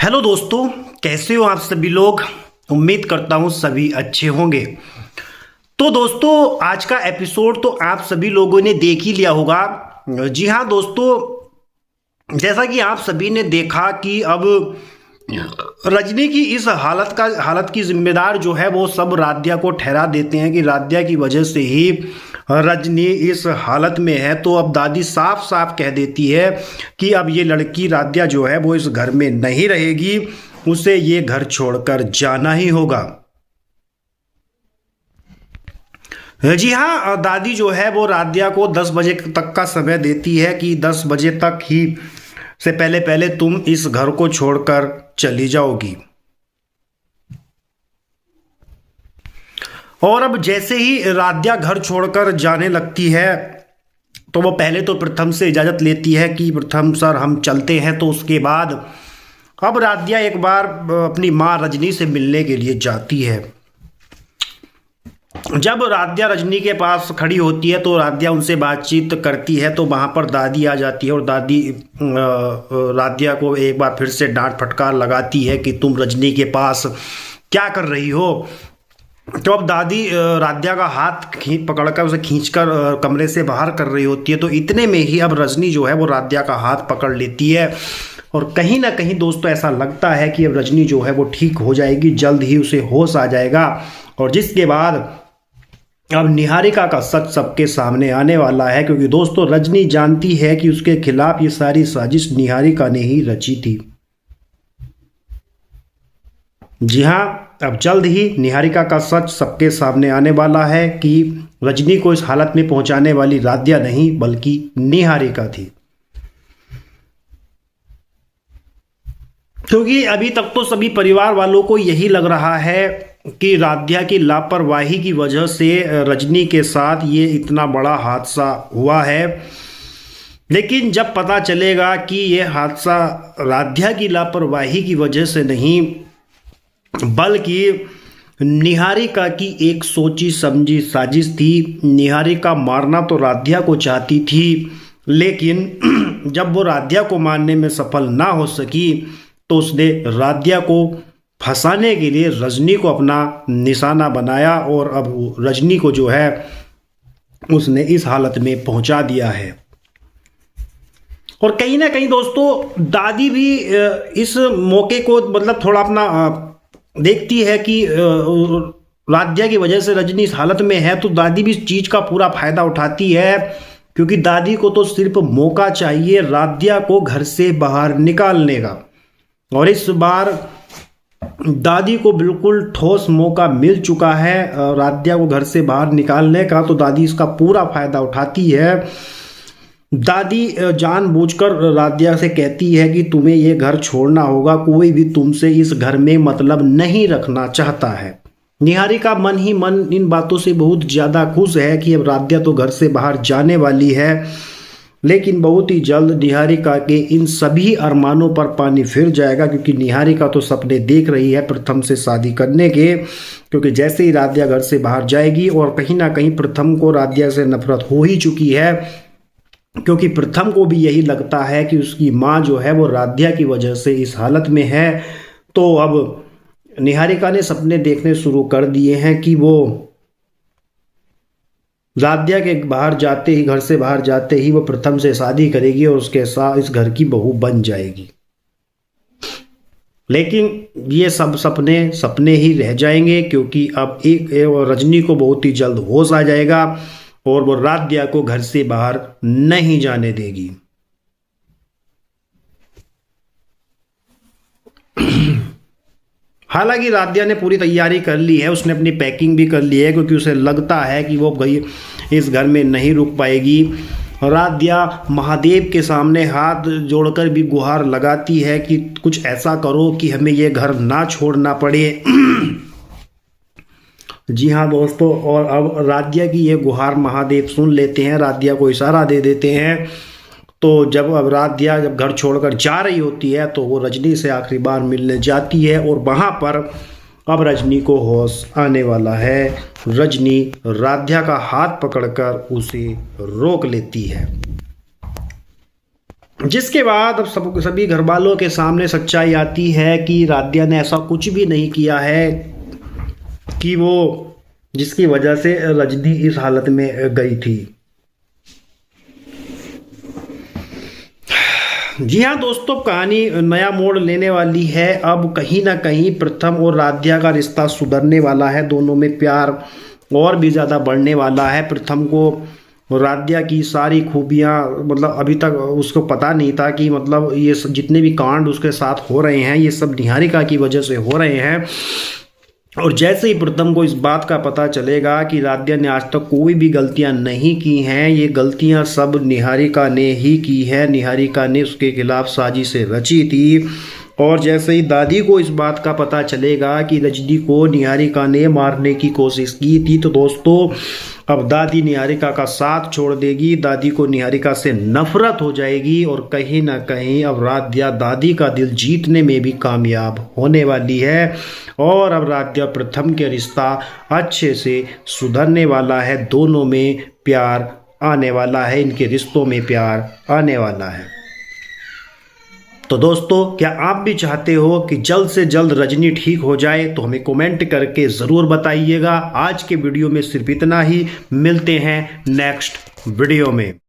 Hello दोस्तों, कैसे हो आप सभी लोग। उम्मीद करता हूँ सभी अच्छे होंगे। तो दोस्तों, आज का एपिसोड तो आप सभी लोगों ने देख ही लिया होगा। जी हाँ दोस्तों, जैसा कि आप सभी ने देखा कि अब रजनी की इस हालत की जिम्मेदार जो है वो सब राध्या को ठहरा देते हैं कि राध्या की वजह से ही रजनी इस हालत में है। तो अब दादी साफ साफ कह देती है कि अब ये लड़की राध्या जो है वो इस घर में नहीं रहेगी, उसे ये घर छोड़कर जाना ही होगा। जी हाँ, दादी जो है वो राध्या को 10 बजे तक का समय देती है कि 10 बजे तक ही से पहले पहले तुम इस घर को छोड़कर चली जाओगी। और अब जैसे ही राध्या घर छोड़कर जाने लगती है तो वो पहले तो प्रथम से इजाज़त लेती है कि प्रथम सर हम चलते हैं। तो उसके बाद अब राध्या एक बार अपनी माँ रजनी से मिलने के लिए जाती है। जब राध्या रजनी के पास खड़ी होती है तो राध्या उनसे बातचीत करती है, तो वहाँ पर दादी आ जाती है और दादी राध्या को एक बार फिर से डांट फटकार लगाती है कि तुम रजनी के पास क्या कर रही हो। तो अब दादी राध्या का हाथ पकड़कर उसे खींचकर कमरे से बाहर कर रही होती है। तो इतने में ही अब रजनी जो है वो राध्या का हाथ पकड़ लेती है और कहीं ना कहीं दोस्तों ऐसा लगता है कि अब रजनी जो है वो ठीक हो जाएगी, जल्द ही उसे होश आ जाएगा। और जिसके बाद अब निहारिका का सच सबके सामने आने वाला है, क्योंकि दोस्तों रजनी जानती है कि उसके खिलाफ ये सारी साजिश निहारिका ने ही रची थी। जी हाँ, अब जल्द ही निहारिका का सच सबके सामने आने वाला है कि रजनी को इस हालत में पहुंचाने वाली राध्या नहीं बल्कि निहारिका थी। क्योंकि अभी तक तो सभी परिवार वालों को यही लग रहा है कि राध्या की लापरवाही की वजह से रजनी के साथ ये इतना बड़ा हादसा हुआ है। लेकिन जब पता चलेगा कि ये हादसा राध्या की लापरवाही की वजह से नहीं बल्कि निहारिका की एक सोची समझी साजिश थी। निहारिका मारना तो राध्या को चाहती थी, लेकिन जब वो राध्या को मारने में सफल ना हो सकी तो उसने राध्या को फंसाने के लिए रजनी को अपना निशाना बनाया और अब रजनी को जो है उसने इस हालत में पहुंचा दिया है। और कहीं ना कहीं दोस्तों दादी भी इस मौके को मतलब थोड़ा अपना देखती है कि राध्या की वजह से रजनी इस हालत में है, तो दादी भी इस चीज का पूरा फायदा उठाती है। क्योंकि दादी को तो सिर्फ मौका चाहिए राध्या को घर से बाहर निकालने का, और इस बार दादी को बिल्कुल ठोस मौका मिल चुका है राध्या को घर से बाहर निकालने का। तो दादी इसका पूरा फायदा उठाती है। दादी जानबूझकर राध्या से कहती है कि तुम्हें ये घर छोड़ना होगा, कोई भी तुमसे इस घर में मतलब नहीं रखना चाहता है। निहारिका मन ही मन इन बातों से बहुत ज़्यादा खुश है कि अब राध्या तो घर से बाहर जाने वाली है, लेकिन बहुत ही जल्द निहारिका के इन सभी अरमानों पर पानी फिर जाएगा। क्योंकि निहारिका तो सपने देख रही है प्रथम से शादी करने के, क्योंकि जैसे ही राध्या घर से बाहर जाएगी, और कहीं ना कहीं प्रथम को राध्या से नफरत हो ही चुकी है, क्योंकि प्रथम को भी यही लगता है कि उसकी माँ जो है वो राध्या की वजह से इस हालत में है। तो अब निहारिका ने सपने देखने शुरू कर दिए हैं कि वो राध्या के बाहर जाते ही, घर से बाहर जाते ही वो प्रथम से शादी करेगी और उसके साथ इस घर की बहू बन जाएगी। लेकिन ये सब सपने सपने ही रह जाएंगे, क्योंकि अब एक रजनी को बहुत ही जल्द होश आ जाएगा और वो राध्या को घर से बाहर नहीं जाने देगी। हालांकि राध्या ने पूरी तैयारी कर ली है, उसने अपनी पैकिंग भी कर ली है, क्योंकि उसे लगता है कि वो गई इस घर में नहीं रुक पाएगी। राध्या महादेव के सामने हाथ जोड़कर भी गुहार लगाती है कि कुछ ऐसा करो कि हमें ये घर ना छोड़ना पड़े। जी हाँ दोस्तों, और अब राध्या की ये गुहार महादेव सुन लेते हैं, राध्या को इशारा दे देते हैं। तो जब अब राध्या जब घर छोड़कर जा रही होती है तो वो रजनी से आखिरी बार मिलने जाती है, और वहाँ पर अब रजनी को होश आने वाला है। रजनी राध्या का हाथ पकड़कर उसे रोक लेती है। जिसके बाद अब सभी घर वालों के सामने सच्चाई आती है कि राध्या ने ऐसा कुछ भी नहीं किया है कि वो जिसकी वजह से रजनी इस हालत में गई थी। जी हाँ दोस्तों, कहानी नया मोड़ लेने वाली है। अब कहीं ना कहीं प्रथम और राध्या का रिश्ता सुधरने वाला है, दोनों में प्यार और भी ज़्यादा बढ़ने वाला है। प्रथम को राध्या की सारी खूबियाँ, मतलब अभी तक उसको पता नहीं था कि मतलब ये जितने भी कांड उसके साथ हो रहे हैं ये सब निहारिका की वजह से हो रहे हैं। और जैसे ही प्रथम को इस बात का पता चलेगा कि राध्या ने आज तक कोई भी गलतियां नहीं की हैं, ये गलतियां सब निहारिका ने ही की है, निहारिका ने उसके खिलाफ साजिशें रची थी। और जैसे ही दादी को इस बात का पता चलेगा कि रजनी को निहारिका ने मारने की कोशिश की थी, तो दोस्तों अब दादी निहारिका का साथ छोड़ देगी, दादी को निहारिका से नफरत हो जाएगी और कहीं ना कहीं अब राध्या दादी का दिल जीतने में भी कामयाब होने वाली है। और अब राध्या प्रथम के रिश्ता अच्छे से सुधरने वाला है, दोनों में प्यार आने वाला है, इनके रिश्तों में प्यार आने वाला है। तो दोस्तों, क्या आप भी चाहते हो कि जल्द से जल्द रजनी ठीक हो जाए? तो हमें कमेंट करके ज़रूर बताइएगा। आज के वीडियो में सिर्फ इतना ही, मिलते हैं नेक्स्ट वीडियो में।